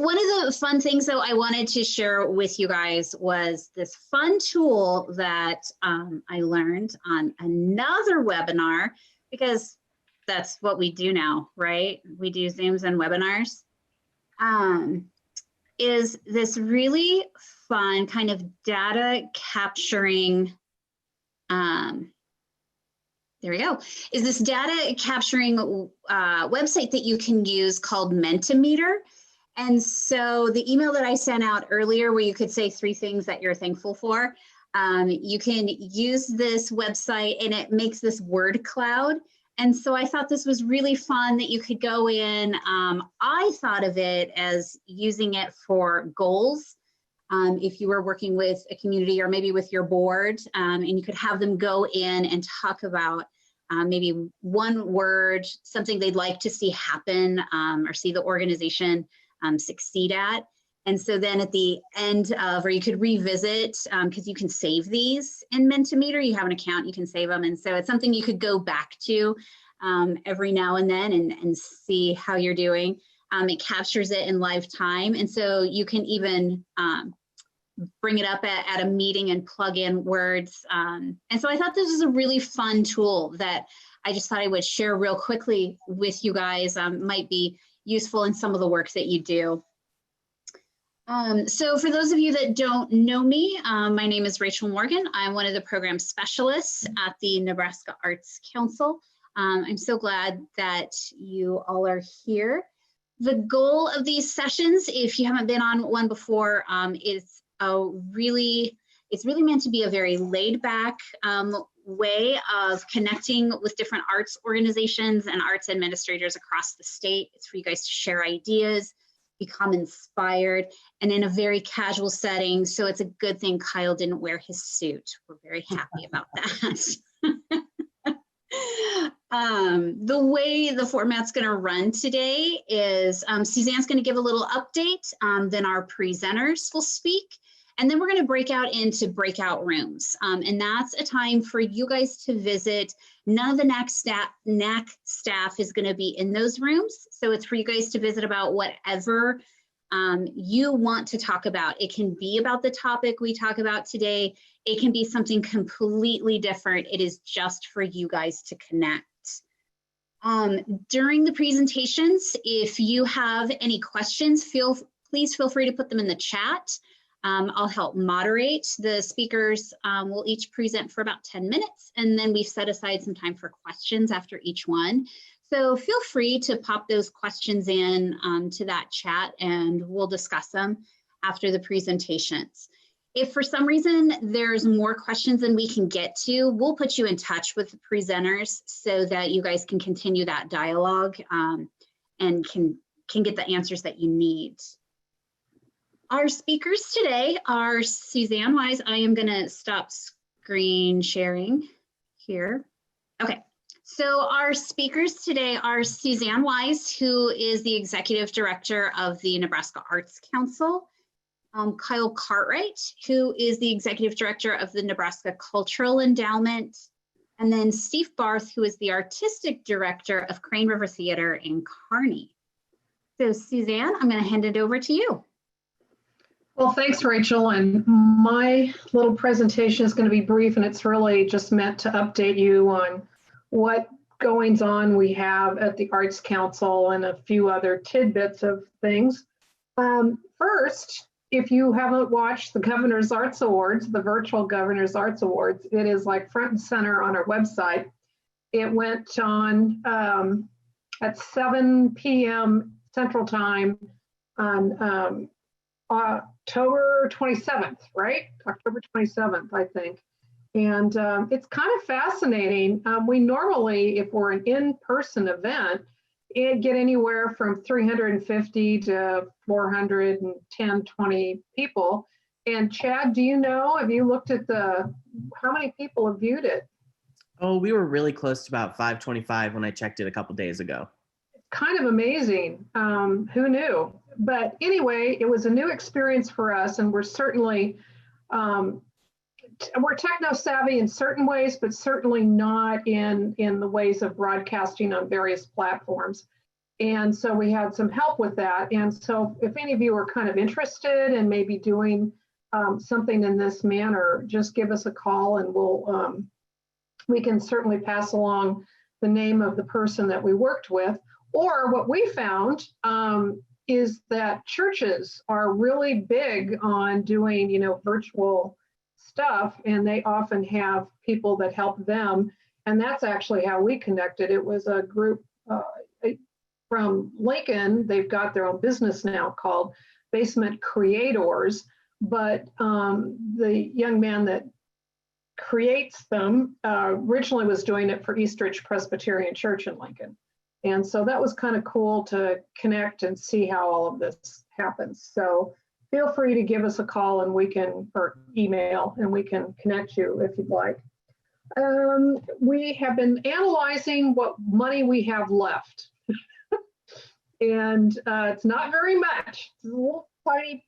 one of the fun things that I wanted to share with you guys was this fun tool that I learned on another webinar, because that's what we do now, right? We do Zooms and webinars. Is this really fun kind of data capturing, there we go, is this data capturing website that you can use called Mentemmeter. And so the email that I sent out earlier where you could say 3 things that you're thankful for, you can use this website and it makes this word cloud. And so I thought this was really fun that you could go in. I thought of it as using it for goals. If you were working with a community or maybe with your board, and you could have them go in and talk about maybe one word, something they'd like to see happen or see the organization succeed at. And so then at the end of, or you could revisit, because you can save these in Mentemmeter, you have an account, you can save them. And so it's something you could go back to every now and then and see how you're doing. It captures it in live time. And so you can even bring it up at a meeting and plug in words. And so I thought this was a really fun tool that I just thought I would share real quickly with you guys. Might be useful in some of the work that you do. So for those of you that don't know me, my name is Rachel Morgan. I'm one of the program specialists at the Nebraska Arts Council. I'm so glad that you all are here. The goal of these sessions, if you haven't been on one before, is it's really meant to be a very laid back way of connecting with different arts organizations and arts administrators across the state. It's for you guys to share ideas, become inspired, and in a very casual setting. So it's a good thing Kyle didn't wear his suit. We're very happy about that. The way the format's going to run today is Suzanne's going to give a little update, then our presenters will speak, and then we're going to break out into breakout rooms. And that's a time for you guys to visit. None of the NAC staff is going to be in those rooms. So it's for you guys to visit about whatever you want to talk about. It can be about the topic we talk about today. It can be something completely different. It is just for you guys to connect. During the presentations, if you have any questions, please feel free to put them in the chat. I'll help moderate. The speakers will each present for about 10 minutes, and then we've set aside some time for questions after each one. So feel free to pop those questions in to that chat, and we'll discuss them after the presentations. If for some reason there's more questions than we can get to, we'll put you in touch with the presenters so that you guys can continue that dialogue and can get the answers that you need. Our speakers today are Suzanne Wise. I am going to stop screen sharing here. Okay, so our speakers today are Suzanne Wise, who is the Executive Director of the Nebraska Arts Council, Kyle Cartwright, who is the Executive Director of the Nebraska Cultural Endowment, and then Steve Barth, who is the Artistic Director of Crane River Theater in Kearney. So Suzanne, I'm going to hand it over to you. Well, thanks, Rachel. And my little presentation is going to be brief, and it's really just meant to update you on what goings on we have at the Arts Council and a few other tidbits of things. First, if you haven't watched the Governor's Arts Awards, the virtual Governor's Arts Awards, it is like front and center on our website. It went on at 7 p.m. Central Time on October 27th, right? October 27th, I think. And it's kind of fascinating. We normally, if we're an in-person event, get anywhere from 350 to 410, 20 people. And Chad, do you know, have you looked at how many people have viewed it? Oh, we were really close to about 525 when I checked it a couple days ago. It's kind of amazing. Who knew? But anyway, it was a new experience for us, and we're certainly, we're techno savvy in certain ways, but certainly not in the ways of broadcasting on various platforms. And so we had some help with that. And so if any of you are kind of interested in maybe doing something in this manner, just give us a call and we can certainly pass along the name of the person that we worked with. Or what we found is that churches are really big on doing, virtual stuff, and they often have people that help them. And that's actually how we connected. It was a group from Lincoln. They've got their own business now called Basement Creators, but the young man that creates them originally was doing it for Eastridge Presbyterian Church in Lincoln. And so that was kind of cool to connect and see how all of this happens. So feel free to give us a call and or email, and we can connect you if you'd like. We have been analyzing what money we have left. And it's not very much. It's a little tiny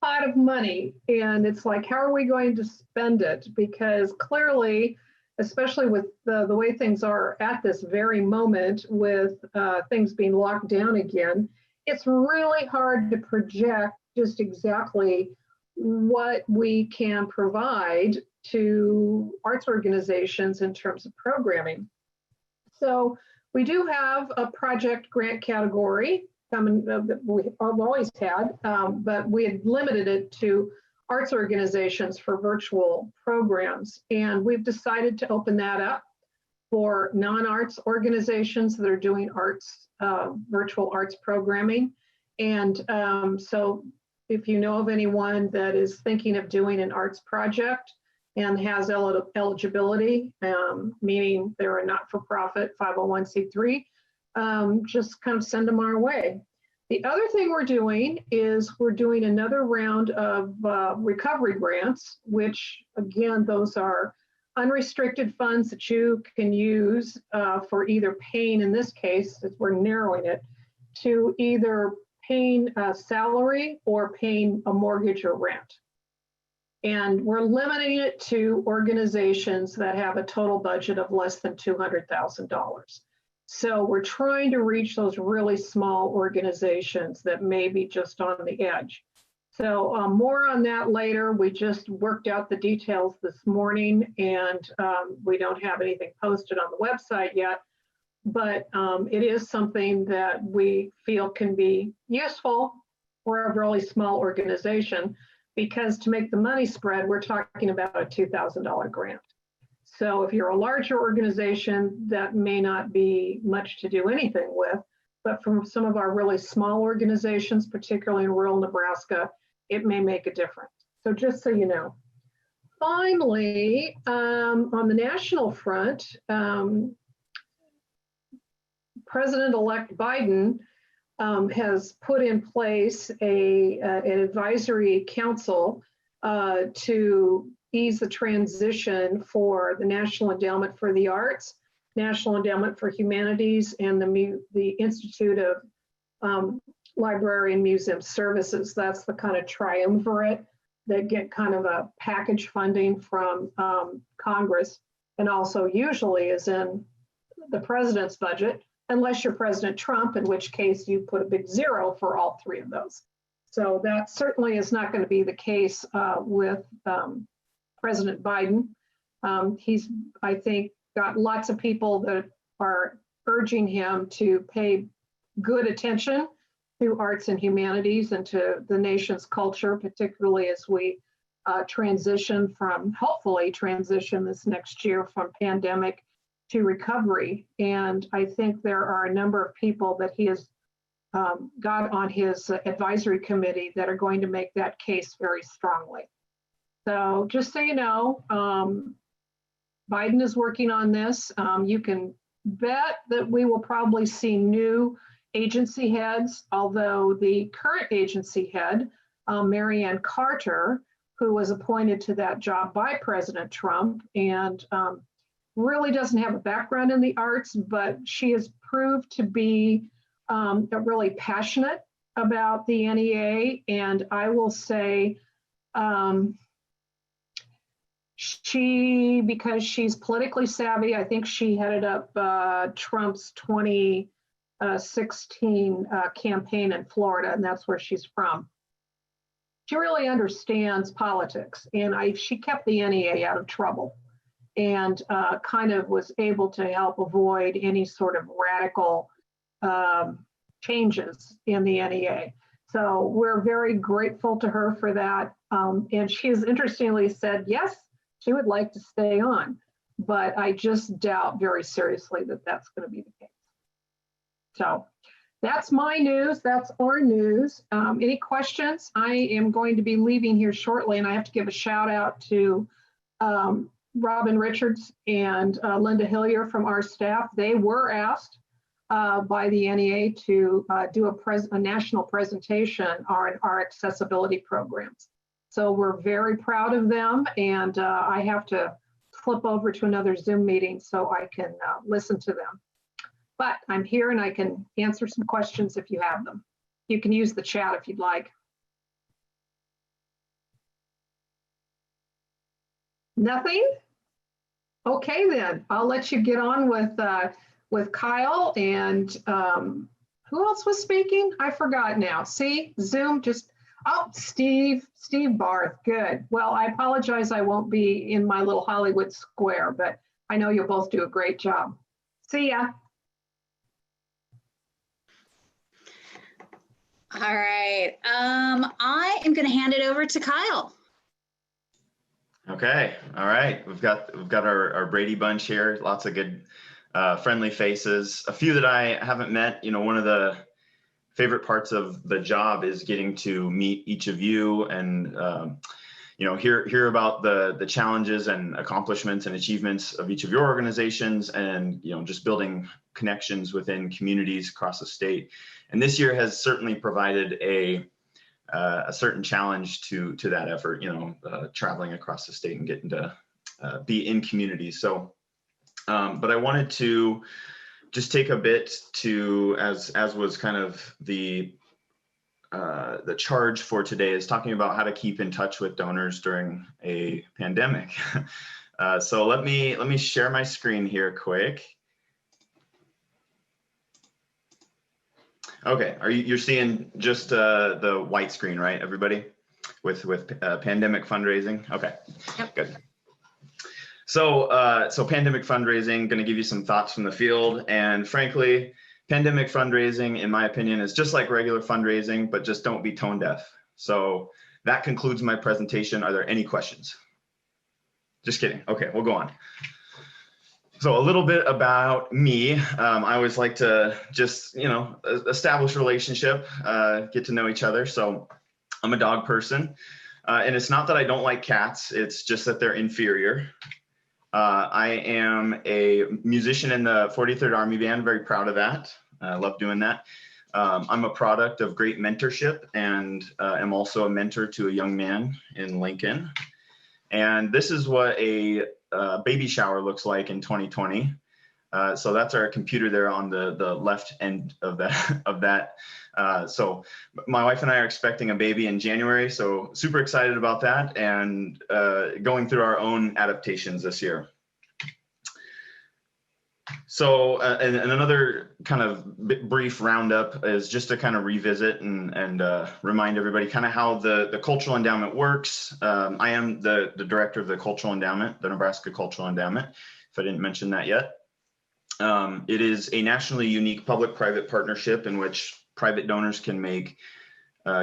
pot of money. And it's like, how are we going to spend it? Because clearly, especially with the way things are at this very moment with things being locked down again, it's really hard to project just exactly what we can provide to arts organizations in terms of programming. So we do have a project grant category that we've always had, but we had limited it to arts organizations for virtual programs. And we've decided to open that up for non-arts organizations that are doing arts, virtual arts programming. And so if you know of anyone that is thinking of doing an arts project and has eligibility, meaning they're a not-for-profit 501c3, just kind of send them our way. The other thing we're doing is we're doing another round of recovery grants, which again, those are unrestricted funds that you can use for either paying, in this case, as we're narrowing it, to either paying a salary or paying a mortgage or rent. And we're limiting it to organizations that have a total budget of less than $200,000. So we're trying to reach those really small organizations that may be just on the edge. So more on that later. We just worked out the details this morning, and we don't have anything posted on the website yet, but it is something that we feel can be useful for a really small organization, because to make the money spread, we're talking about a $2,000 grant. So if you're a larger organization, that may not be much to do anything with, but from some of our really small organizations, particularly in rural Nebraska, it may make a difference. So just so you know. Finally, on the national front, President-elect Biden has put in place an advisory council to ease the transition for the National Endowment for the Arts, National Endowment for Humanities, and the Institute of Library and Museum Services. That's the kind of triumvirate that get kind of a package funding from Congress, and also usually is in the president's budget, unless you're President Trump, in which case you put a big zero for all three of those. So that certainly is not going to be the case with President Biden. He's, I think, got lots of people that are urging him to pay good attention to arts and humanities and to the nation's culture, particularly as we hopefully transition this next year from pandemic to recovery. And I think there are a number of people that he has got on his advisory committee that are going to make that case very strongly. So just so you know, Biden is working on this. You can bet that we will probably see new agency heads, although the current agency head, Marianne Carter, who was appointed to that job by President Trump and really doesn't have a background in the arts, but she has proved to be really passionate about the NEA. And I will say, because she's politically savvy, I think she headed up Trump's 2016 16 campaign in Florida, and that's where she's from. She really understands politics, and she kept the NEA out of trouble, and kind of was able to help avoid any sort of radical changes in the NEA. So we're very grateful to her for that. And she has interestingly said, yes, she would like to stay on, but I just doubt very seriously that that's going to be the case. So that's my news. That's our news. Any questions? I am going to be leaving here shortly, and I have to give a shout out to Robin Richards and Linda Hillier from our staff. They were asked by the NEA to do a national presentation on our accessibility programs. So we're very proud of them, and I have to flip over to another Zoom meeting so I can listen to them. But I'm here and I can answer some questions if you have them. You can use the chat if you'd like. Nothing? Okay, then I'll let you get on with Kyle, and who else was speaking? I forgot now. See, Zoom just, oh, Steve Barth, good. Well, I apologize, I won't be in my little Hollywood square, but I know you'll both do a great job. See ya. All right, I am going to hand it over to Kyle. Okay, all right. We've got our Brady bunch here. Lots of good, friendly faces. A few that I haven't met. You know, one of the favorite parts of the job is getting to meet each of you and you know, hear about the challenges and accomplishments and achievements of each of your organizations, and you know, just building connections within communities across the state. And this year has certainly provided a certain challenge to that effort, you know, traveling across the state and getting to be in communities. So, but I wanted to just take a bit to, as was kind of the charge for today, is talking about how to keep in touch with donors during a pandemic. So let me share my screen here quick. Okay, you're seeing just the white screen, right, everybody, with pandemic fundraising? Okay, yep. Good. So pandemic fundraising, going to give you some thoughts from the field, and frankly, pandemic fundraising, in my opinion, is just like regular fundraising, but just don't be tone deaf. So that concludes my presentation. Are there any questions? Just kidding. Okay, we'll go on. So a little bit about me. I always like to just, you know, establish relationship, get to know each other. So I'm a dog person, and it's not that I don't like cats. It's just that they're inferior. I am a musician in the 43rd Army Band. Very proud of that. I love doing that. I'm a product of great mentorship, and am also a mentor to a young man in Lincoln. And this is what a baby shower looks like in 2020. So that's our computer there on the left end of that. So my wife and I are expecting a baby in January, so super excited about that, and going through our own adaptations this year. So and another kind of brief roundup is just to kind of revisit and remind everybody kind of how the Cultural Endowment works. I am the director of the Cultural Endowment, the Nebraska Cultural Endowment, if I didn't mention that yet. It is a nationally unique public-private partnership in which private donors can make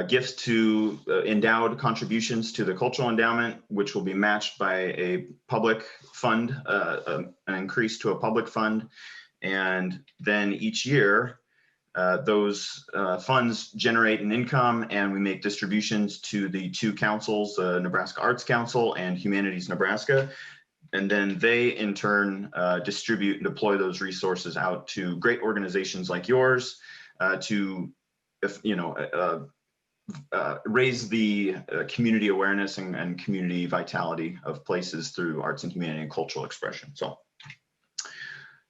gifts to endowed contributions to the Cultural Endowment, which will be matched by a public fund, an increase to a public fund. And then each year, those funds generate an income, and we make distributions to the two councils, Nebraska Arts Council and Humanities Nebraska. And then they, in turn, distribute and deploy those resources out to great organizations like yours to, raise the community awareness and community vitality of places through arts and humanity and cultural expression.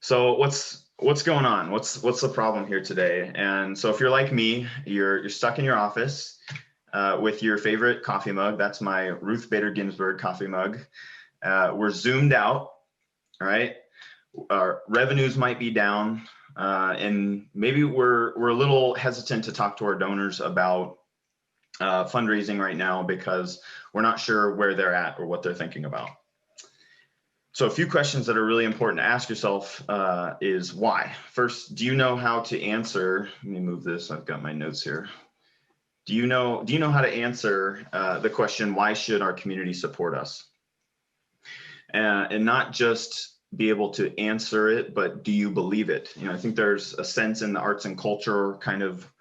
So what's going on? What's the problem here today? And so if you're like me, you're stuck in your office with your favorite coffee mug. That's my Ruth Bader Ginsburg coffee mug. We're zoomed out, all right? Our revenues might be down. And maybe we're a little hesitant to talk to our donors about fundraising right now because we're not sure where they're at or what they're thinking about. So a few questions that are really important to ask yourself is why? First, do you know how to answer? Let me move this. I've got my notes here. Do you know how to answer the question, why should our community support us? And not just be able to answer it, but do you believe it? I think there's a sense in the arts and culture kind of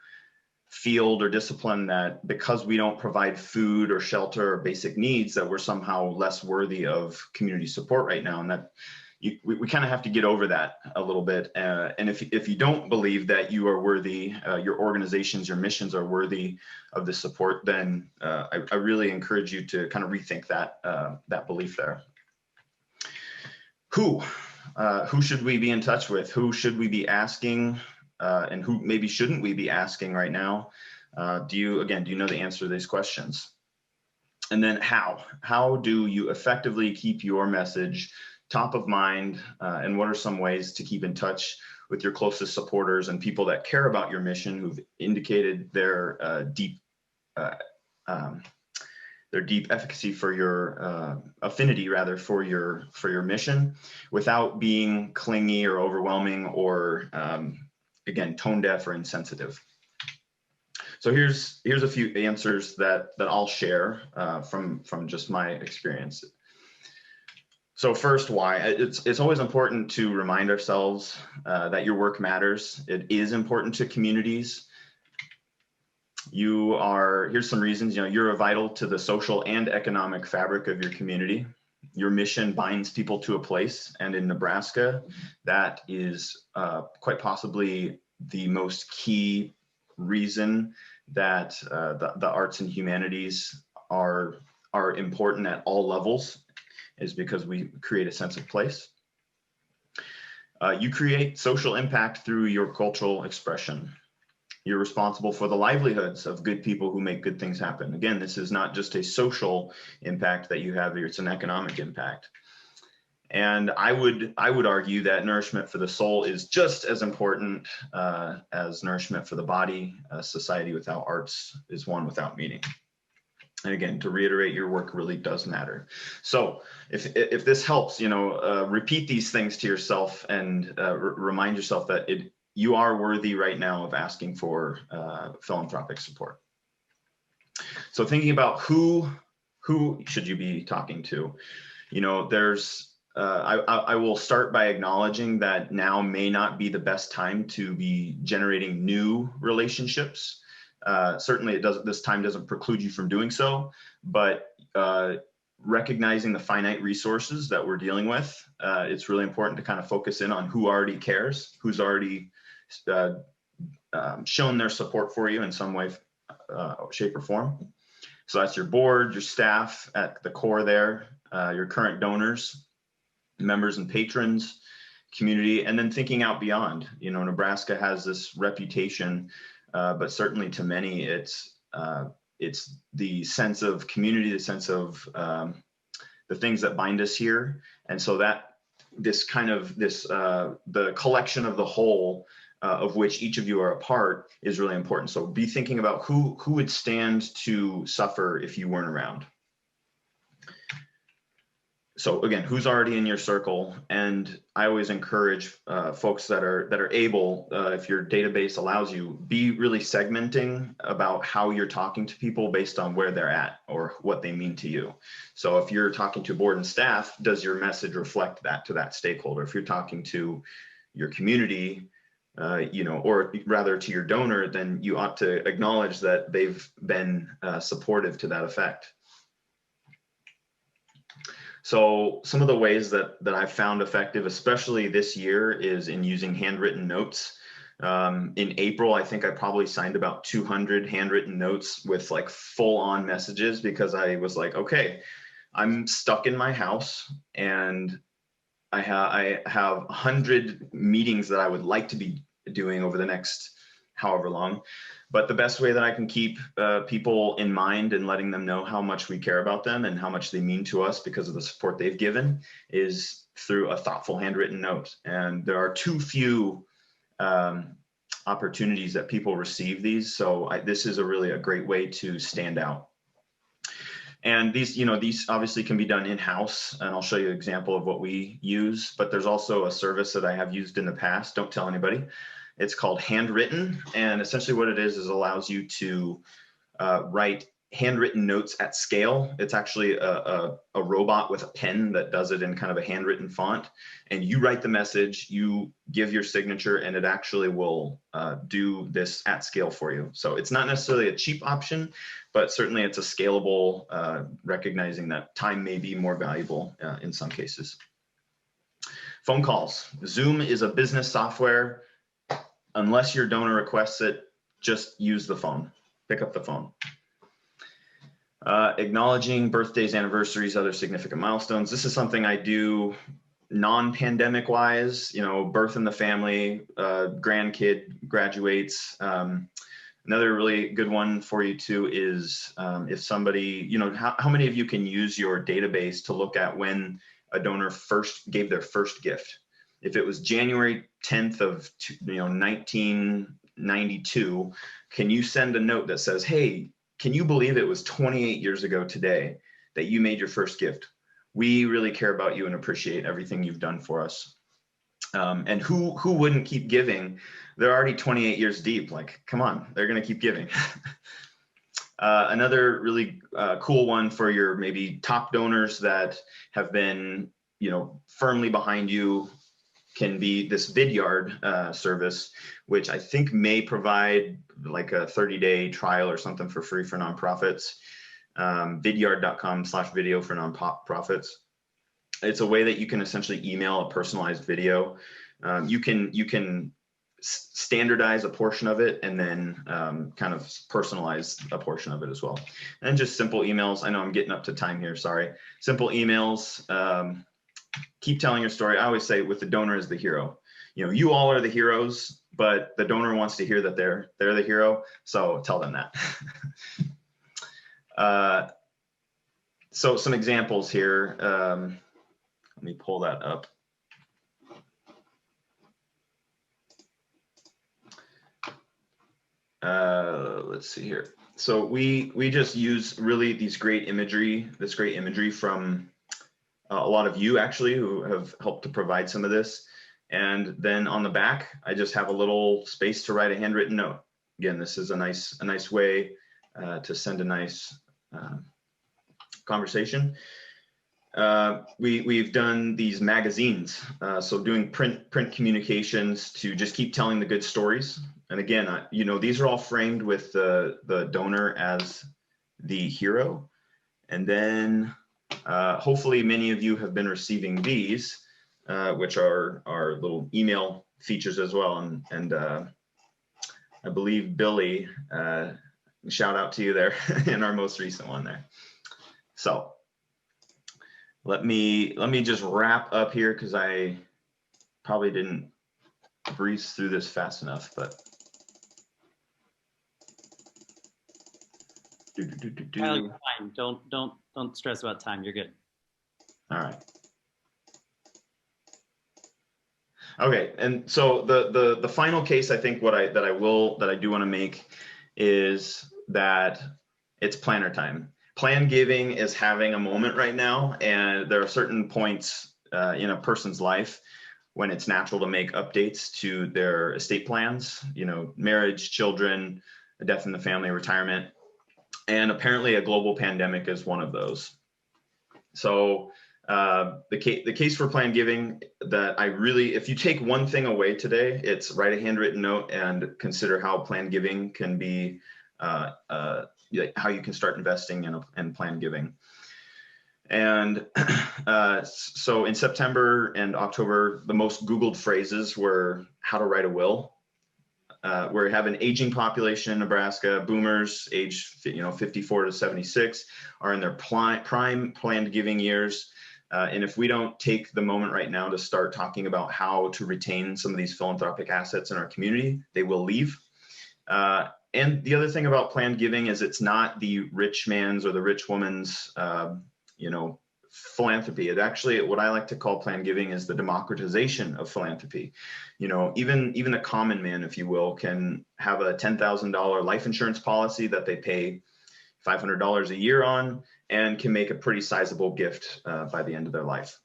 field or discipline that because we don't provide food or shelter or basic needs, that we're somehow less worthy of community support right now. And that we kind of have to get over that a little bit. And if you don't believe that you are worthy, your organizations, your missions are worthy of the support, then I really encourage you to kind of rethink that belief there. Who should we be in touch with? Who should we be asking? And who maybe shouldn't we be asking right now? Do you know the answer to these questions? And then how do you effectively keep your message top of mind? And what are some ways to keep in touch with your closest supporters and people that care about your mission, who've indicated their deep efficacy for your affinity rather for your mission, without being clingy or overwhelming or again, tone deaf or insensitive. So here's a few answers that I'll share from just my experience. So first, why? It's always important to remind ourselves that your work matters. It is important to communities. Here's some reasons. You're vital to the social and economic fabric of your community. Your mission binds people to a place, and in Nebraska, that is quite possibly the most key reason that the arts and humanities are important at all levels, is because we create a sense of place. You create social impact through your cultural expression. You're responsible for the livelihoods of good people who make good things happen. Again, this is not just a social impact that you have here, it's an economic impact. And I would argue that nourishment for the soul is just as important as nourishment for the body. A society without arts is one without meaning. And again, to reiterate, your work really does matter. So if this helps, repeat these things to yourself and remind yourself that you are worthy right now of asking for philanthropic support. So thinking about who should you be talking to? I will start by acknowledging that now may not be the best time to be generating new relationships. Certainly this time doesn't preclude you from doing so, but recognizing the finite resources that we're dealing with, it's really important to kind of focus in on who already cares, who's already shown their support for you in some way, shape or form. So that's your board, your staff at the core there, your current donors, members and patrons, community, and then thinking out beyond. Nebraska has this reputation, but certainly to many, it's the sense of community, the sense of the things that bind us here. And so that the collection of the whole, of which each of you are a part, is really important. So be thinking about who would stand to suffer if you weren't around. So again, who's already in your circle? And I always encourage folks that are able, if your database allows you, be really segmenting about how you're talking to people based on where they're at or what they mean to you. So if you're talking to board and staff, does your message reflect that to that stakeholder? If you're talking to your community, or rather to your donor, then you ought to acknowledge that they've been supportive to that effect. So some of the ways that I've found effective, especially this year, is in using handwritten notes. In April, I think I probably signed about 200 handwritten notes with like full-on messages, because I was like, okay, I'm stuck in my house and I have 100 meetings that I would like to be doing over the next however long. But the best way that I can keep people in mind and letting them know how much we care about them and how much they mean to us because of the support they've given is through a thoughtful handwritten note. And there are too few opportunities that people receive these. So this is really a great way to stand out. And these, these obviously can be done in-house, and I'll show you an example of what we use, but there's also a service that I have used in the past. Don't tell anybody. It's called Handwritten, and essentially what it is allows you to write handwritten notes at scale. It's actually a robot with a pen that does it in kind of a handwritten font, and you write the message, you give your signature, and it actually will do this at scale for you. So it's not necessarily a cheap option, but certainly it's a scalable, recognizing that time may be more valuable in some cases. Phone calls. Zoom is a business software. Unless your donor requests it, just use the phone. Pick up the phone. Acknowledging birthdays, anniversaries, other significant milestones. This is something I do non-pandemic wise, birth in the family, grandkid graduates. Another really good one for you too is if somebody, how many of you can use your database to look at when a donor first gave their first gift? If it was January 10th of 1992, can you send a note that says, hey, can you believe it was 28 years ago today that you made your first gift? We really care about you and appreciate everything you've done for us. And who wouldn't keep giving? They're already 28 years deep. Like, come on, they're going to keep giving. Another really cool one for your maybe top donors that have been, firmly behind you can be this Vidyard service, which I think may provide like a 30-day trial or something for free for nonprofits. Vidyard.com/video for nonprofits. It's a way that you can essentially email a personalized video. You can standardize a portion of it and then kind of personalize a portion of it as well. And just simple emails. I know I'm getting up to time here, sorry. Simple emails. Keep telling your story. I always say with the donor as the hero. You all are the heroes, but the donor wants to hear that they're the hero. So tell them that. So some examples here. Let me pull that up. Let's see here. So we just use really this great imagery from a lot of you actually who have helped to provide some of this. And then on the back, I just have a little space to write a handwritten note. Again, this is a nice way to send a nice conversation. We've done these magazines, so doing print communications to just keep telling the good stories. And again, these are all framed with the donor as the hero. And then hopefully many of you have been receiving these, which are our little email features as well. And I believe Billy, shout out to you there in our most recent one there. So let me just wrap up here because I probably didn't breeze through this fast enough, but. Kyle, you're fine. Don't stress about time. You're good. All right. Okay, and so the final case I think that I do want to make is that it's planner time. Plan giving is having a moment right now, and there are certain points in a person's life when it's natural to make updates to their estate plans. Marriage, children, a death in the family, retirement. And apparently a global pandemic is one of those. So the case for plan giving that if you take one thing away today, it's write a handwritten note and consider how plan giving can be, how you can start investing in plan giving. And so in September and October, the most Googled phrases were how to write a will. We have an aging population in Nebraska. Boomers age 54 to 76 are in their prime planned giving years. And if we don't take the moment right now to start talking about how to retain some of these philanthropic assets in our community, they will leave. And the other thing about planned giving is it's not the rich man's or the rich woman's philanthropy. It actually, what I like to call planned giving is the democratization of philanthropy. You know, even a common man, if you will, can have a $10,000 life insurance policy that they pay $500 a year on, and can make a pretty sizable gift by the end of their life.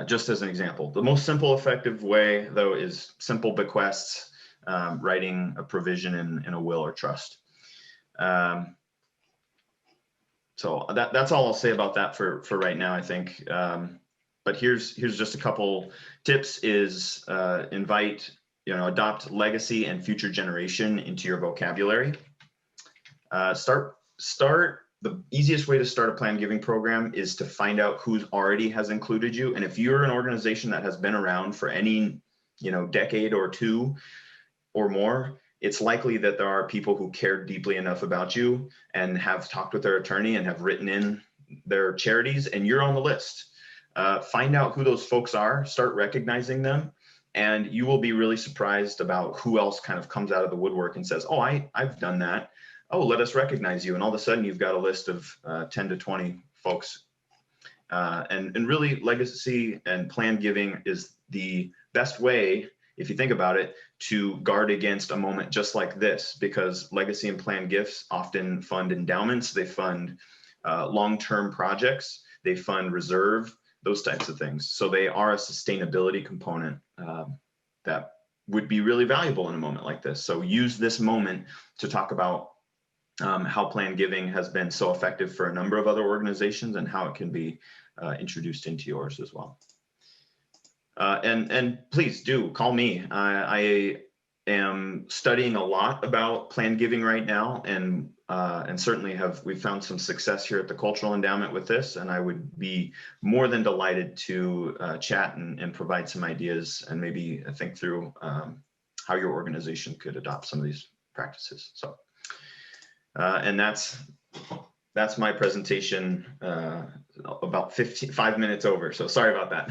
Just as an example, the most simple, effective way, though, is simple bequests, writing a provision in a will or trust. So that's all I'll say about that for right now, I think. But here's just a couple tips: is adopt legacy and future generation into your vocabulary. The easiest way to start a planned giving program is to find out who already has included you. And if you're an organization that has been around for any, decade or two or more, it's likely that there are people who care deeply enough about you and have talked with their attorney and have written in their charities, and you're on the list. Find out who those folks are, start recognizing them, and you will be really surprised about who else kind of comes out of the woodwork and says, oh, I've done that. Oh, let us recognize you. And all of a sudden you've got a list of 10 to 20 folks. And really, legacy and planned giving is the best way, if you think about it, to guard against a moment just like this, because legacy and planned gifts often fund endowments, they fund long-term projects, they fund reserve, those types of things. So they are a sustainability component that would be really valuable in a moment like this. So use this moment to talk about how planned giving has been so effective for a number of other organizations and how it can be introduced into yours as well. And please do call me. I am studying a lot about planned giving right now, and certainly we've found some success here at the Cultural Endowment with this, and I would be more than delighted to chat and provide some ideas and maybe think through how your organization could adopt some of these practices. So. And that's my presentation, about 5 minutes over. So sorry about that.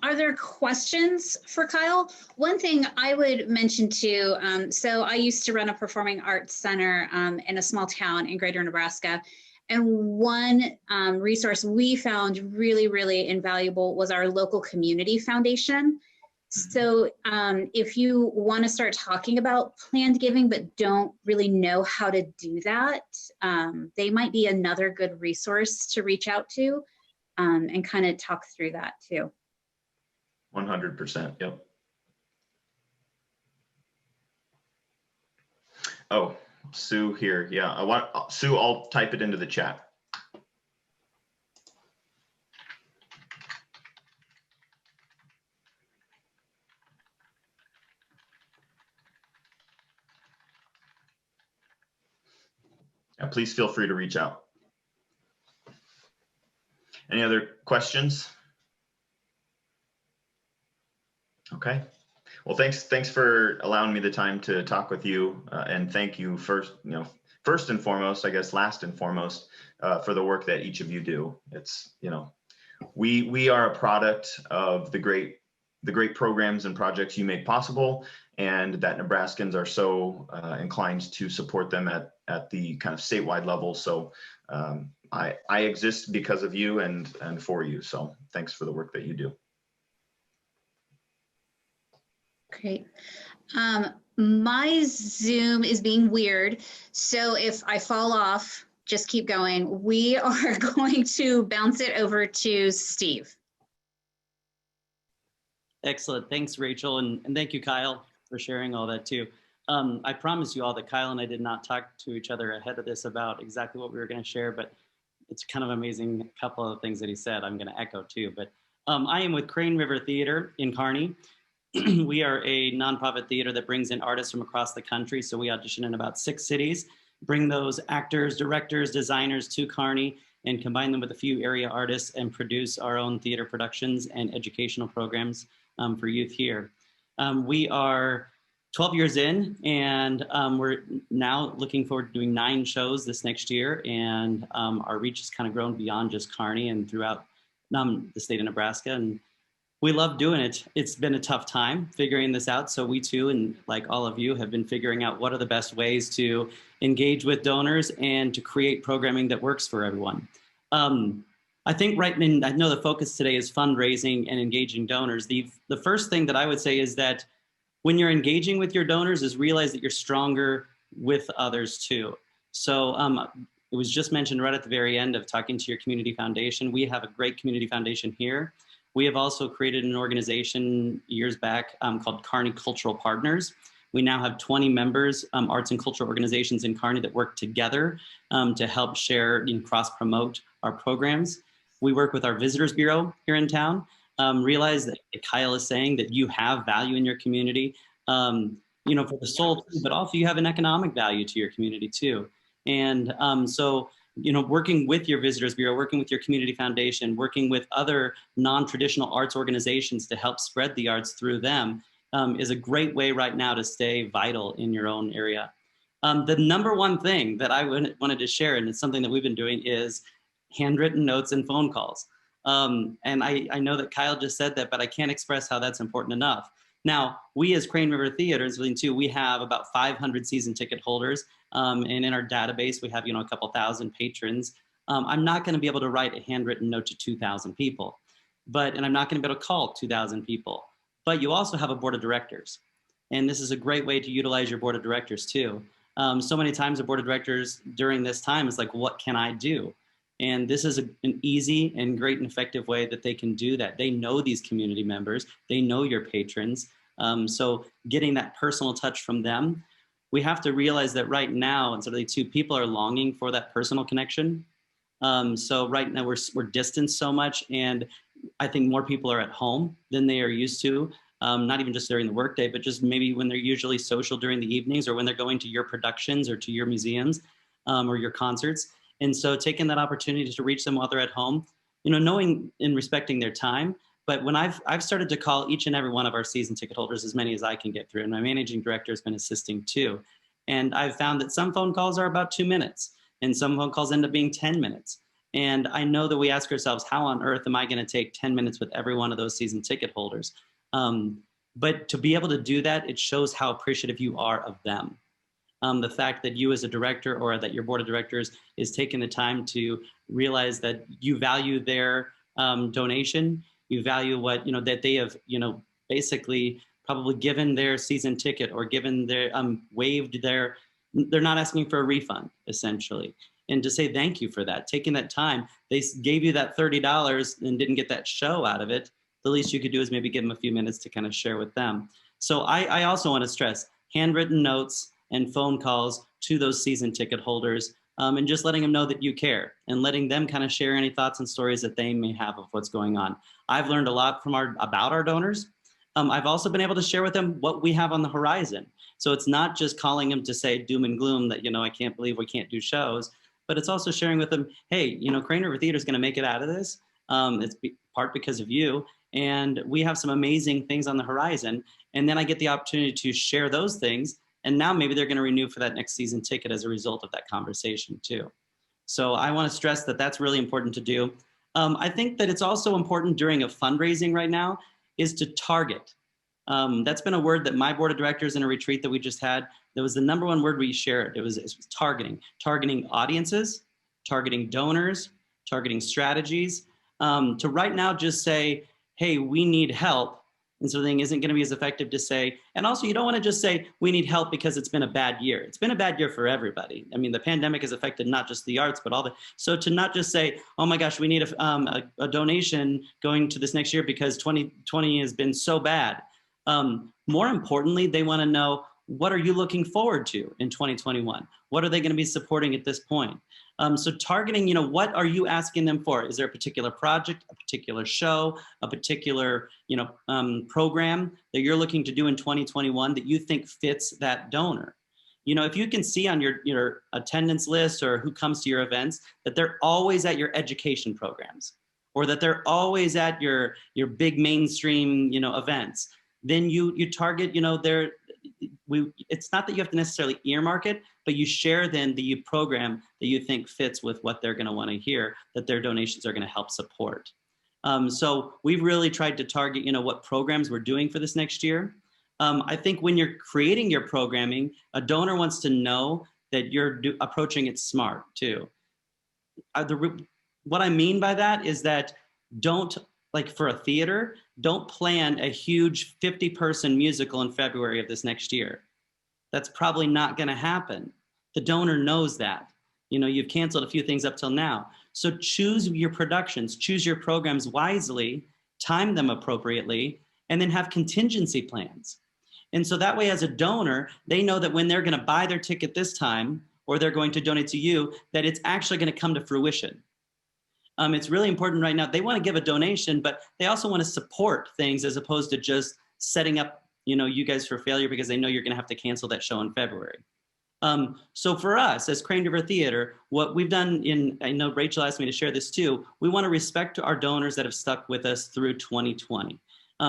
Are there questions for Kyle? One thing I would mention too, so I used to run a performing arts center in a small town in Greater Nebraska. And one resource we found really, really invaluable was our local community foundation. So if you want to start talking about planned giving, but don't really know how to do that, they might be another good resource to reach out to and kind of talk through that too. 100%, yep. Oh. Sue here. Yeah, Sue, I'll type it into the chat. Yeah, please feel free to reach out. Any other questions? Okay. Well, thanks for allowing me the time to talk with you, and thank you first and foremost, I guess last and foremost, for the work that each of you do. It's, we are a product of the great programs and projects you make possible, and that Nebraskans are so inclined to support them at the kind of statewide level. So I exist because of you and for you. So thanks for the work that you do. Great. My Zoom is being weird, so if I fall off, just keep going. We are going to bounce it over to Steve. Excellent. Thanks, Rachel. And thank you, Kyle, for sharing all that too. I promise you all that Kyle and I did not talk to each other ahead of this about exactly what we were going to share, but it's kind of amazing. A couple of things that he said, I'm going to echo too. But I am with Crane River Theater in Kearney. We are a nonprofit theater that brings in artists from across the country. So we audition in about 6 cities, bring those actors, directors, designers to Kearney and combine them with a few area artists and produce our own theater productions and educational programs for youth here. We are 12 years in, and we're now looking forward to doing 9 shows this next year. And our reach has kind of grown beyond just Kearney and throughout the state of Nebraska. And We love doing it. It's been a tough time figuring this out. So we too, and like all of you, have been figuring out what are the best ways to engage with donors and to create programming that works for everyone. I think I know the focus today is fundraising and engaging donors. The first thing that I would say is that when you're engaging with your donors is realize that you're stronger with others too. So it was just mentioned right at the very end of talking to your community foundation. We have a great community foundation here. We have also created an organization years back called Kearney Cultural Partners. We now have 20 members, arts and cultural organizations in Kearney that work together to help share and cross-promote our programs. We work with our Visitors Bureau here in town. Realize that Kyle is saying that you have value in your community, you know, for the soul, but also you have an economic value to your community too. And so, you know, working with your Visitors Bureau, working with your community foundation, working with other non-traditional arts organizations to help spread the arts through them is a great way right now to stay vital in your own area. The number one thing that I wanted to share, and it's something that we've been doing, is handwritten notes and phone calls. And I know that Kyle just said that, but I can't express how that's important enough. Now, we as Crane River Theaters, we have about 500 season ticket holders. And in our database, we have, you know, a couple thousand patrons. I'm not going to be able to write a handwritten note to 2,000 people, and I'm not going to be able to call 2,000 people. But you also have a board of directors. And this is a great way to utilize your board of directors too. So many times the board of directors during this time is like, what can I do? And this is an easy and great and effective way that they can do that. They know these community members, they know your patrons. So getting that personal touch from them, we have to realize that right now, and sort of too, people are longing for that personal connection. So right now we're distanced so much, and I think more people are at home than they are used to. Not even just during the workday, but just maybe when they're usually social during the evenings, or when they're going to your productions or to your museums or your concerts. And so taking that opportunity to reach them while they're at home, you know, knowing and respecting their time. But when I've started to call each and every one of our season ticket holders, as many as I can get through, and my managing director has been assisting too. And I've found that some phone calls are about 2 minutes, and some phone calls end up being 10 minutes. And I know that we ask ourselves, how on earth am I going to take 10 minutes with every one of those season ticket holders? But to be able to do that, it shows how appreciative you are of them. The fact that you as a director, or that your board of directors is taking the time to realize that you value their donation, you value what, you know, that they have, you know, basically probably given their season ticket, or given their, waived their, they're not asking for a refund essentially. And to say thank you for that, taking that time, they gave you that $30 and didn't get that show out of it. The least you could do is maybe give them a few minutes to kind of share with them. So I also want to stress handwritten notes and phone calls to those season ticket holders, and just letting them know that you care, and letting them kind of share any thoughts and stories that they may have of what's going on. I've learned a lot from about our donors. I've also been able to share with them what we have on the horizon. So it's not just calling them to say doom and gloom that, you know, I can't believe we can't do shows, but it's also sharing with them, hey, you know, Crane River Theater is going to make it out of this. It's part because of you. And we have some amazing things on the horizon. And then I get the opportunity to share those things. And now maybe they're going to renew for that next season ticket as a result of that conversation too. So I want to stress that that's really important to do. I think that it's also important during a fundraising right now is to target. That's been a word that my board of directors in a retreat that we just had, that was the number one word we shared. It was targeting audiences, targeting donors, targeting strategies, to right now just say, hey, we need help. And so the thing isn't going to be as effective to say, and also you don't want to just say we need help because it's been a bad year. It's been a bad year for everybody. I mean, the pandemic has affected not just the arts, but all the, so to not just say, oh my gosh, we need a donation going to this next year because 2020 has been so bad. More importantly, they want to know, what are you looking forward to in 2021? What are they going to be supporting at this point? So targeting, you know, what are you asking them for? Is there a particular project, a particular show, a particular, you know, program that you're looking to do in 2021 that you think fits that donor? You know, if you can see on your attendance list or who comes to your events that they're always at your education programs, or that they're always at your big mainstream, you know, events, then you target, you know, it's not that you have to necessarily earmark it, but you share then the program that you think fits with what they're going to want to hear, that their donations are going to help support. So we've really tried to target, what programs we're doing for this next year. I think when you're creating your programming, a donor wants to know that you're approaching it smart too. What I mean by that is that don't, like for a theater, don't plan a huge 50-person musical in February of this next year. That's probably not going to happen. The donor knows that. You've canceled a few things up till now. So choose your productions, choose your programs wisely, time them appropriately, and then have contingency plans. And so that way, as a donor, they know that when they're going to buy their ticket this time, or they're going to donate to you, that it's actually going to come to fruition. It's really important right now. They want to give a donation, but they also want to support things as opposed to just setting up, you guys for failure because they know you're going to have to cancel that show in February. So for us as Crane River Theater, what we've done I know Rachel asked me to share this too, we want to respect our donors that have stuck with us through 2020.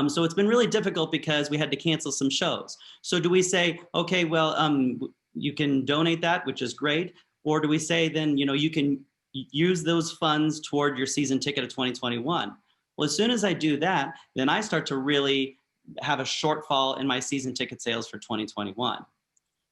So it's been really difficult because we had to cancel some shows. So do we say, okay, well, you can donate that, which is great. Or do we say then, you can use those funds toward your season ticket of 2021? Well, as soon as I do that, then I start to really have a shortfall in my season ticket sales for 2021.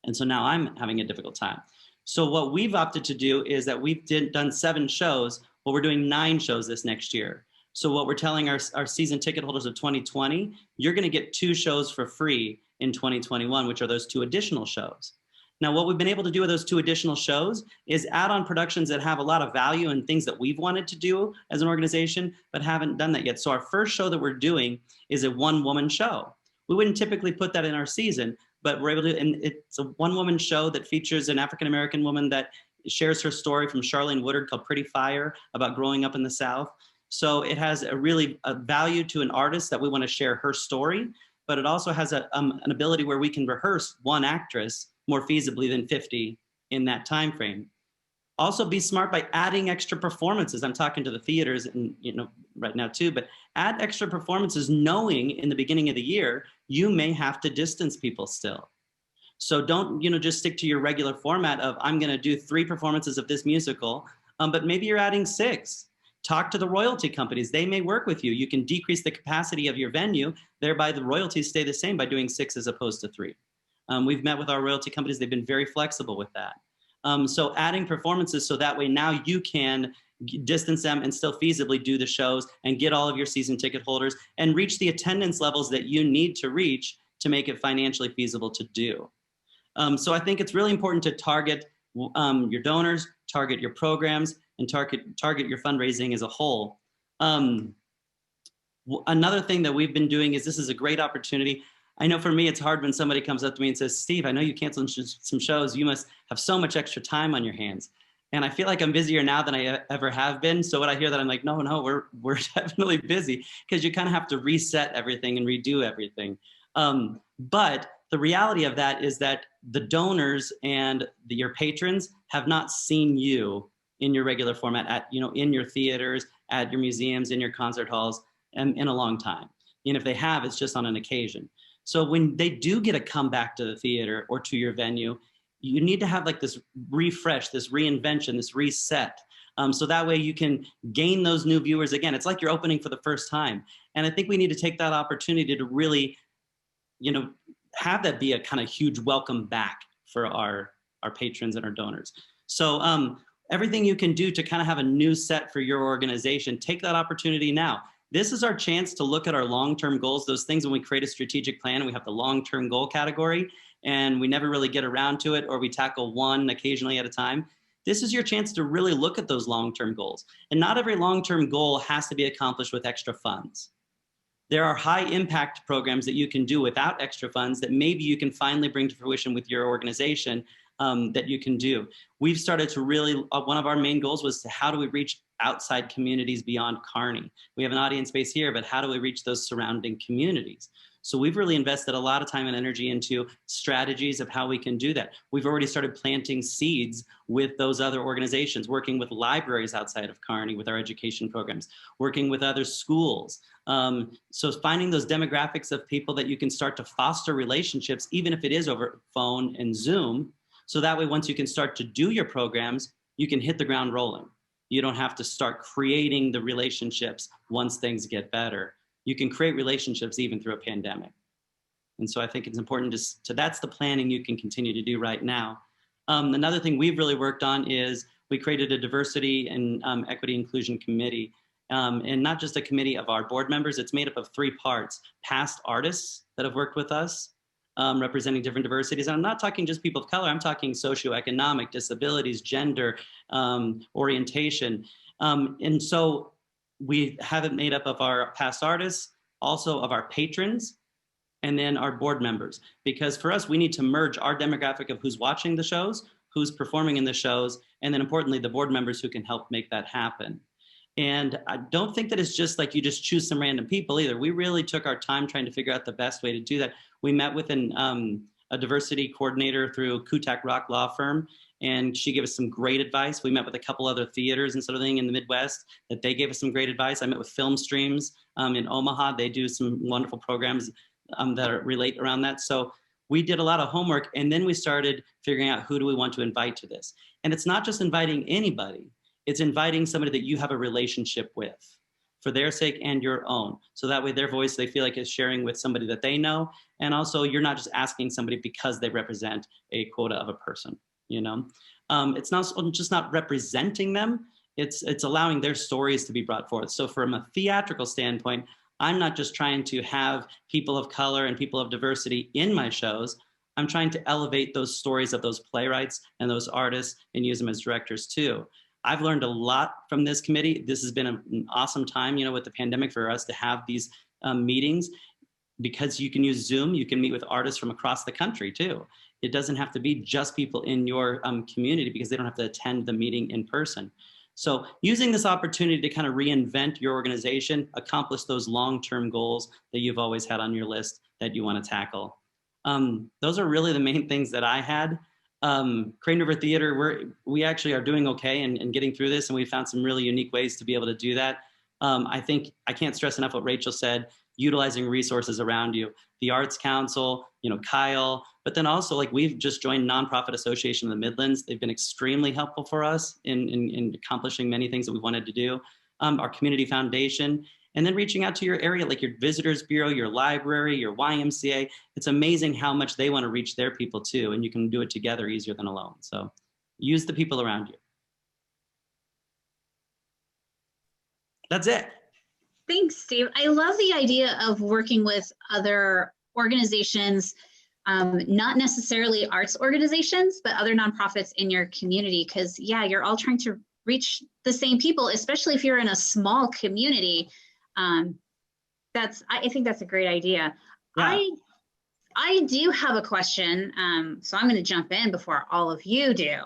And so now I'm having a difficult time. So what we've opted to do is that we've done 7 shows. Well, we're doing 9 shows this next year. So what we're telling our season ticket holders of 2020, you're going to get 2 shows for free in 2021, which are those 2 additional shows. Now, what we've been able to do with those 2 additional shows is add on productions that have a lot of value and things that we've wanted to do as an organization, but haven't done that yet. So our first show that we're doing is a 1-woman show. We wouldn't typically put that in our season, but we're able to, and it's a 1-woman show that features an African-American woman that shares her story from Charlene Woodard called Pretty Fire about growing up in the South. So it has a value to an artist that we want to share her story, but it also has an ability where we can rehearse 1 actress more feasibly than 50 in that time frame. Also be smart by adding extra performances. I'm talking to the theaters and right now too, but add extra performances knowing in the beginning of the year, you may have to distance people still. So don't just stick to your regular format of I'm gonna do 3 performances of this musical, but maybe you're adding 6. Talk to the royalty companies. They may work with you. You can decrease the capacity of your venue, thereby the royalties stay the same by doing 6 as opposed to 3. We've met with our royalty companies. They've been very flexible with that. So adding performances so that way now you can distance them and still feasibly do the shows and get all of your season ticket holders and reach the attendance levels that you need to reach to make it financially feasible to do. So I think it's really important to target your donors, target your programs, and target your fundraising as a whole. Another thing that we've been doing is this is a great opportunity. I know for me, it's hard when somebody comes up to me and says, Steve, I know you canceled some shows. You must have so much extra time on your hands. And I feel like I'm busier now than I ever have been. So when I hear that, I'm like, no, we're definitely busy because you kind of have to reset everything and redo everything. But the reality of that is that the donors and your patrons have not seen you in your regular format in your theaters, at your museums, in your concert halls, and in a long time. And if they have, it's just on an occasion. So when they do get to come back to the theater or to your venue, you need to have like this refresh, this reinvention, this reset. So that way you can gain those new viewers again. It's like you're opening for the first time. And I think we need to take that opportunity to really, have that be a kind of huge welcome back for our patrons and our donors. So everything you can do to kind of have a new set for your organization, take that opportunity now. This is our chance to look at our long-term goals, those things when we create a strategic plan, we have the long-term goal category, and we never really get around to it, or we tackle one occasionally at a time. This is your chance to really look at those long-term goals. And not every long-term goal has to be accomplished with extra funds. There are high-impact programs that you can do without extra funds that maybe you can finally bring to fruition with your organization that you can do. We've started to really, one of our main goals was to how do we reach outside communities beyond Kearney? We have an audience base here, but how do we reach those surrounding communities? So we've really invested a lot of time and energy into strategies of how we can do that. We've already started planting seeds with those other organizations, working with libraries outside of Kearney with our education programs, working with other schools. So finding those demographics of people that you can start to foster relationships, even if it is over phone and Zoom. So that way, once you can start to do your programs, you can hit the ground rolling. You don't have to start creating the relationships once things get better. You can create relationships even through a pandemic. And so I think it's important to that's the planning you can continue to do right now. Another thing we've really worked on is we created a diversity and equity inclusion committee. And not just a committee of our board members, it's made up of 3 parts: past artists that have worked with us, representing different diversities. And I'm not talking just people of color, I'm talking socioeconomic, disabilities, gender, orientation. And so we have it made up of our past artists, also of our patrons, and then our board members. Because for us, we need to merge our demographic of who's watching the shows, who's performing in the shows, and then importantly, the board members who can help make that happen. And I don't think that it's just like you just choose some random people either. We really took our time trying to figure out the best way to do that. We met with a diversity coordinator through Kutak Rock Law Firm, and she gave us some great advice. We met with a couple other theaters and sort of thing in the Midwest that they gave us some great advice. I met with Film Streams in Omaha. They do some wonderful programs that relate around that. So we did a lot of homework, and then we started figuring out who do we want to invite to this. And it's not just inviting anybody. It's inviting somebody that you have a relationship with for their sake and your own. So that way their voice, they feel like is sharing with somebody that they know. And also you're not just asking somebody because they represent a quota of a person, you know? It's not just not representing them, it's allowing their stories to be brought forth. So from a theatrical standpoint, I'm not just trying to have people of color and people of diversity in my shows. I'm trying to elevate those stories of those playwrights and those artists and use them as directors too. I've learned a lot from this committee. This has been an awesome time, you know, with the pandemic for us to have these meetings, because you can use Zoom. You can meet with artists from across the country too. It doesn't have to be just people in your community because they don't have to attend the meeting in person. So using this opportunity to kind of reinvent your organization, accomplish those long-term goals that you've always had on your list that you want to tackle. Those are really the main things that I had. Crane River Theater, we actually are doing okay and getting through this, and we found some really unique ways to be able to do that. I think I can't stress enough what Rachel said, utilizing resources around you, the Arts Council, you know, Kyle, but then also like we've just joined Nonprofit Association of the Midlands. They've been extremely helpful for us in accomplishing many things that we wanted to do. Our community foundation, and then reaching out to your area, like your Visitors Bureau, your library, your YMCA. It's amazing how much they want to reach their people too, and you can do it together easier than alone. So use the people around you. That's it. Thanks, Steve. I love the idea of working with other organizations, not necessarily arts organizations, but other nonprofits in your community, because yeah, you're all trying to reach the same people, especially if you're in a small community. I think that's a great idea. Yeah. I do have a question, so I'm going to jump in before all of you do.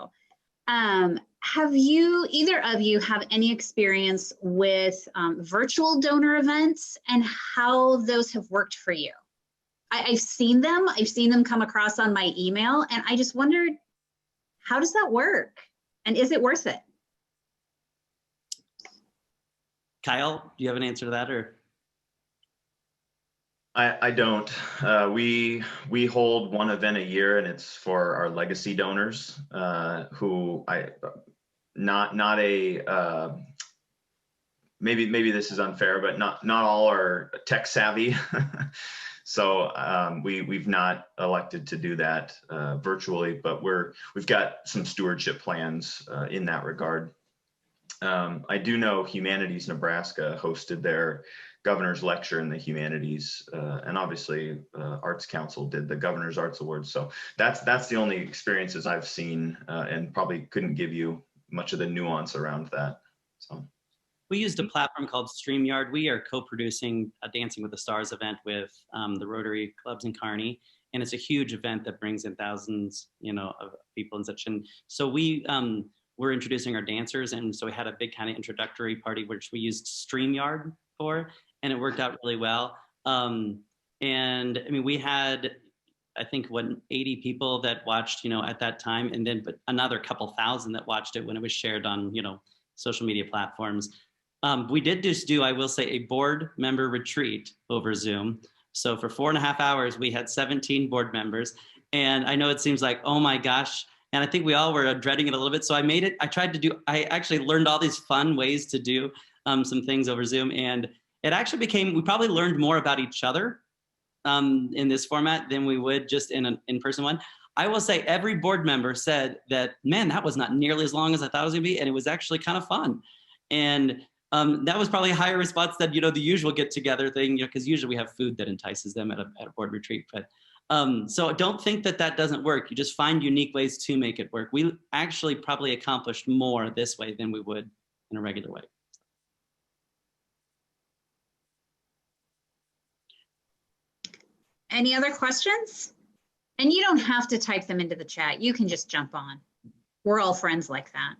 Have you, either of you, have any experience with virtual donor events and how those have worked for you? I've seen them come across on my email, and I just wondered, how does that work? And is it worth it? Kyle, do you have an answer to that, or? I don't. We hold one event a year, and it's for our legacy donors, who not a maybe this is unfair, but not all are tech savvy. So we've not elected to do that virtually, but we've got some stewardship plans in that regard. I do know Humanities Nebraska hosted their governor's lecture in the humanities, and obviously Arts Council did the Governor's Arts Awards. So that's the only experiences I've seen, and probably couldn't give you much of the nuance around that. So we used a platform called StreamYard. We are co-producing a Dancing with the Stars event with the Rotary Clubs in Kearney, and it's a huge event that brings in thousands, you know, of people and such. And so we're introducing our dancers, and so we had a big kind of introductory party which we used StreamYard for, and it worked out really well. And I mean, we had, I think, 80 people that watched, you know, at that time, and then but another couple thousand that watched it when it was shared on, you know, social media platforms. We did just do, I will say, a board member retreat over Zoom. So for 4.5 hours, we had 17 board members. And I know it seems like, oh my gosh, And I think we all were dreading it a little bit. So I actually learned all these fun ways to do some things over Zoom. And it actually we probably learned more about each other in this format than we would just in an in-person one. I will say every board member said that, man, that was not nearly as long as I thought it was gonna be. And it was actually kind of fun. And that was probably a higher response than, the usual get together thing, because usually we have food that entices them at a board retreat. But so don't think that doesn't work. You just find unique ways to make it work. We actually probably accomplished more this way than we would in a regular way. Any other questions? And you don't have to type them into the chat. You can just jump on. We're all friends like that.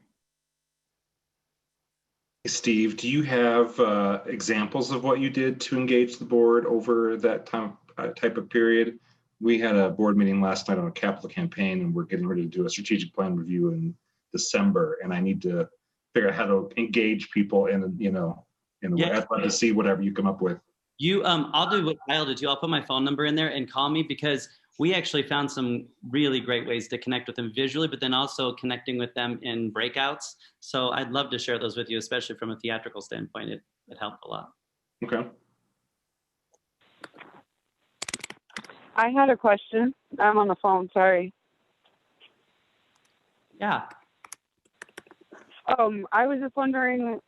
Steve, do you have examples of what you did to engage the board over that type of period? We had a board meeting last night on a capital campaign, and we're getting ready to do a strategic plan review in December, and I need to figure out how to engage people in a way. I'd love to see whatever you come up with. I'll do what Kyle did too. I'll put my phone number in there and call me, because we actually found some really great ways to connect with them visually, but then also connecting with them in breakouts. So I'd love to share those with you, especially from a theatrical standpoint. It helped a lot. Okay. I had a question. I'm on the phone, sorry. Yeah. I was just wondering,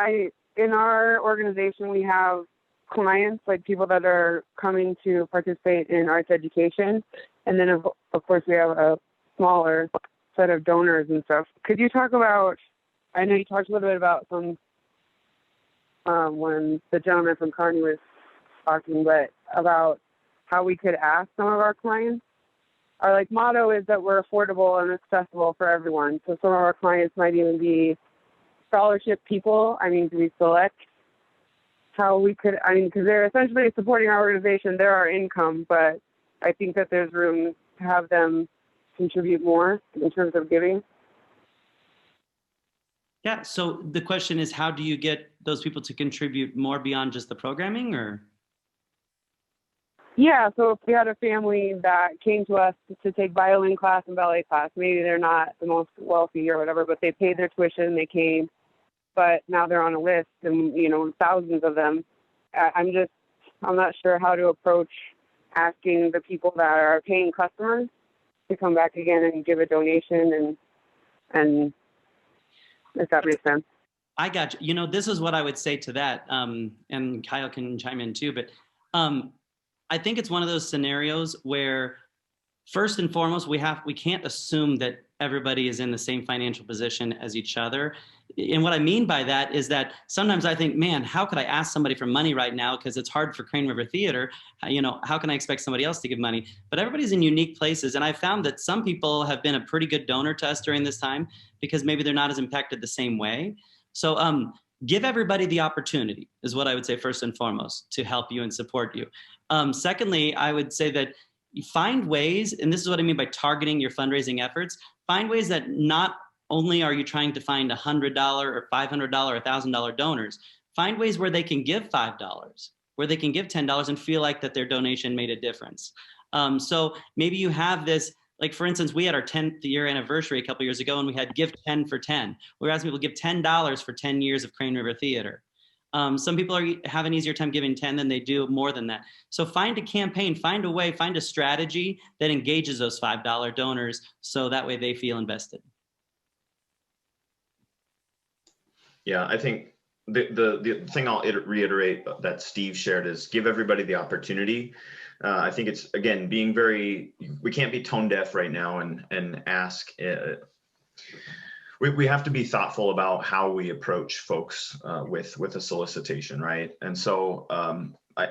in our organization, we have clients, like people that are coming to participate in arts education. And then, of course, we have a smaller set of donors and stuff. Could you talk about, I know you talked a little bit about some, when the gentleman from Carney was talking, but about how we could ask some of our clients. Our motto is that we're affordable and accessible for everyone. So some of our clients might even be scholarship people. Do we select how we could, because they're essentially supporting our organization, they're our income, but I think that there's room to have them contribute more in terms of giving. Yeah, so the question is, how do you get those people to contribute more beyond just the programming, or? Yeah, so if we had a family that came to us to take violin class and ballet class, maybe they're not the most wealthy or whatever, but they paid their tuition, they came, but now they're on a list, and thousands of them. I'm not sure how to approach asking the people that are paying customers to come back again and give a donation, and if that makes sense. I got you. This is what I would say to that, and Kyle can chime in too, but I think it's one of those scenarios where, first and foremost, we can't assume that everybody is in the same financial position as each other. And what I mean by that is that sometimes I think, man, how could I ask somebody for money right now? Because it's hard for Crane River Theater. How can I expect somebody else to give money? But everybody's in unique places. And I found that some people have been a pretty good donor to us during this time because maybe they're not as impacted the same way. So give everybody the opportunity is what I would say first and foremost to help you and support you. Secondly, I would say that you find ways, and this is what I mean by targeting your fundraising efforts, find ways that not only are you trying to find $100 or $500 or $1,000 donors, find ways where they can give $5, where they can give $10 and feel like that their donation made a difference. So maybe you have this, like for instance, we had our 10th year anniversary a couple years ago and we had Give 10 for 10. We were asking people to give $10 for 10 years of Crane River Theater. Some people have an easier time giving 10 than they do more than that. So find a campaign, find a way, find a strategy that engages those $5 donors so that way they feel invested. Yeah, I think the thing I'll reiterate that Steve shared is give everybody the opportunity. I think it's, again, being we can't be tone deaf right now and ask. We have to be thoughtful about how we approach folks with a solicitation, right? And so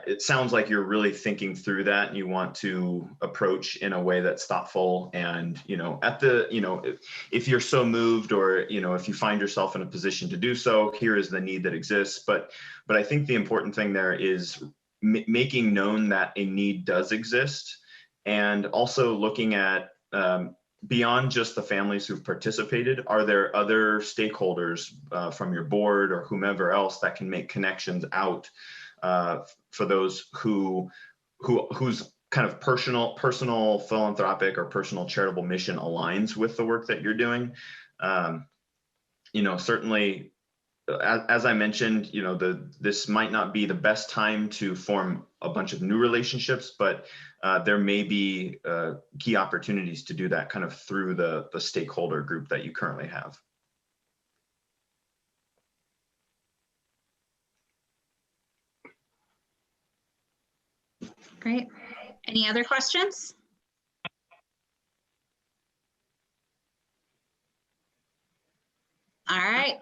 it sounds like you're really thinking through that and you want to approach in a way that's thoughtful and, if you're so moved or, if you find yourself in a position to do so, here is the need that exists. But I think the important thing there is making known that a need does exist and also looking at beyond just the families who've participated, are there other stakeholders from your board or whomever else that can make connections out for those whose kind of personal philanthropic or personal charitable mission aligns with the work that you're doing. You know, certainly, as I mentioned, you know, this might not be the best time to form a bunch of new relationships, but there may be key opportunities to do that kind of through the stakeholder group that you currently have. Great. Any other questions? All right.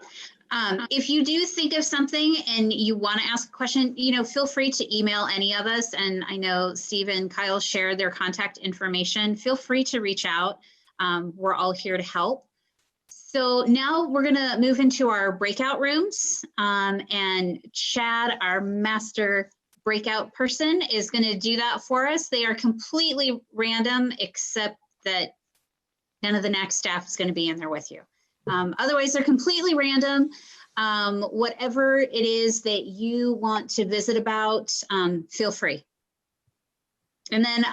If you do think of something and you want to ask a question, you know, feel free to email any of us. And I know Steve and Kyle shared their contact information. Feel free to reach out. We're all here to help. So now we're going to move into our breakout rooms, and Chad, our master breakout person, is going to do that for us. They are completely random, except that none of the NAC staff is going to be in there with you. Otherwise, they're completely random. Whatever it is that you want to visit about, feel free. And then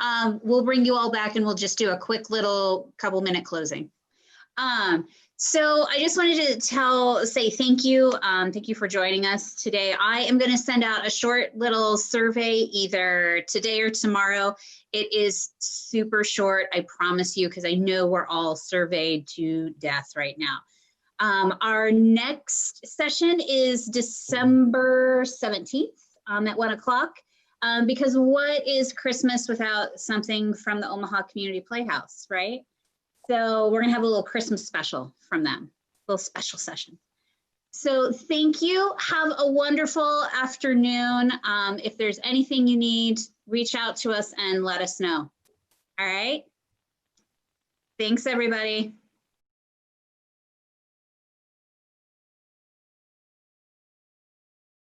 we'll bring you all back and we'll just do a quick little couple-minute closing. So I just wanted to say thank you. Thank you for joining us today. I am going to send out a short little survey either today or tomorrow. It is super short, I promise you, because I know we're all surveyed to death right now. Our next session is December 17th at 1 o'clock. Because what is Christmas without something from the Omaha Community Playhouse, right? So we're gonna have a little Christmas special from them, a little special session. So thank you, have a wonderful afternoon. If there's anything you need, reach out to us and let us know. All right, thanks everybody.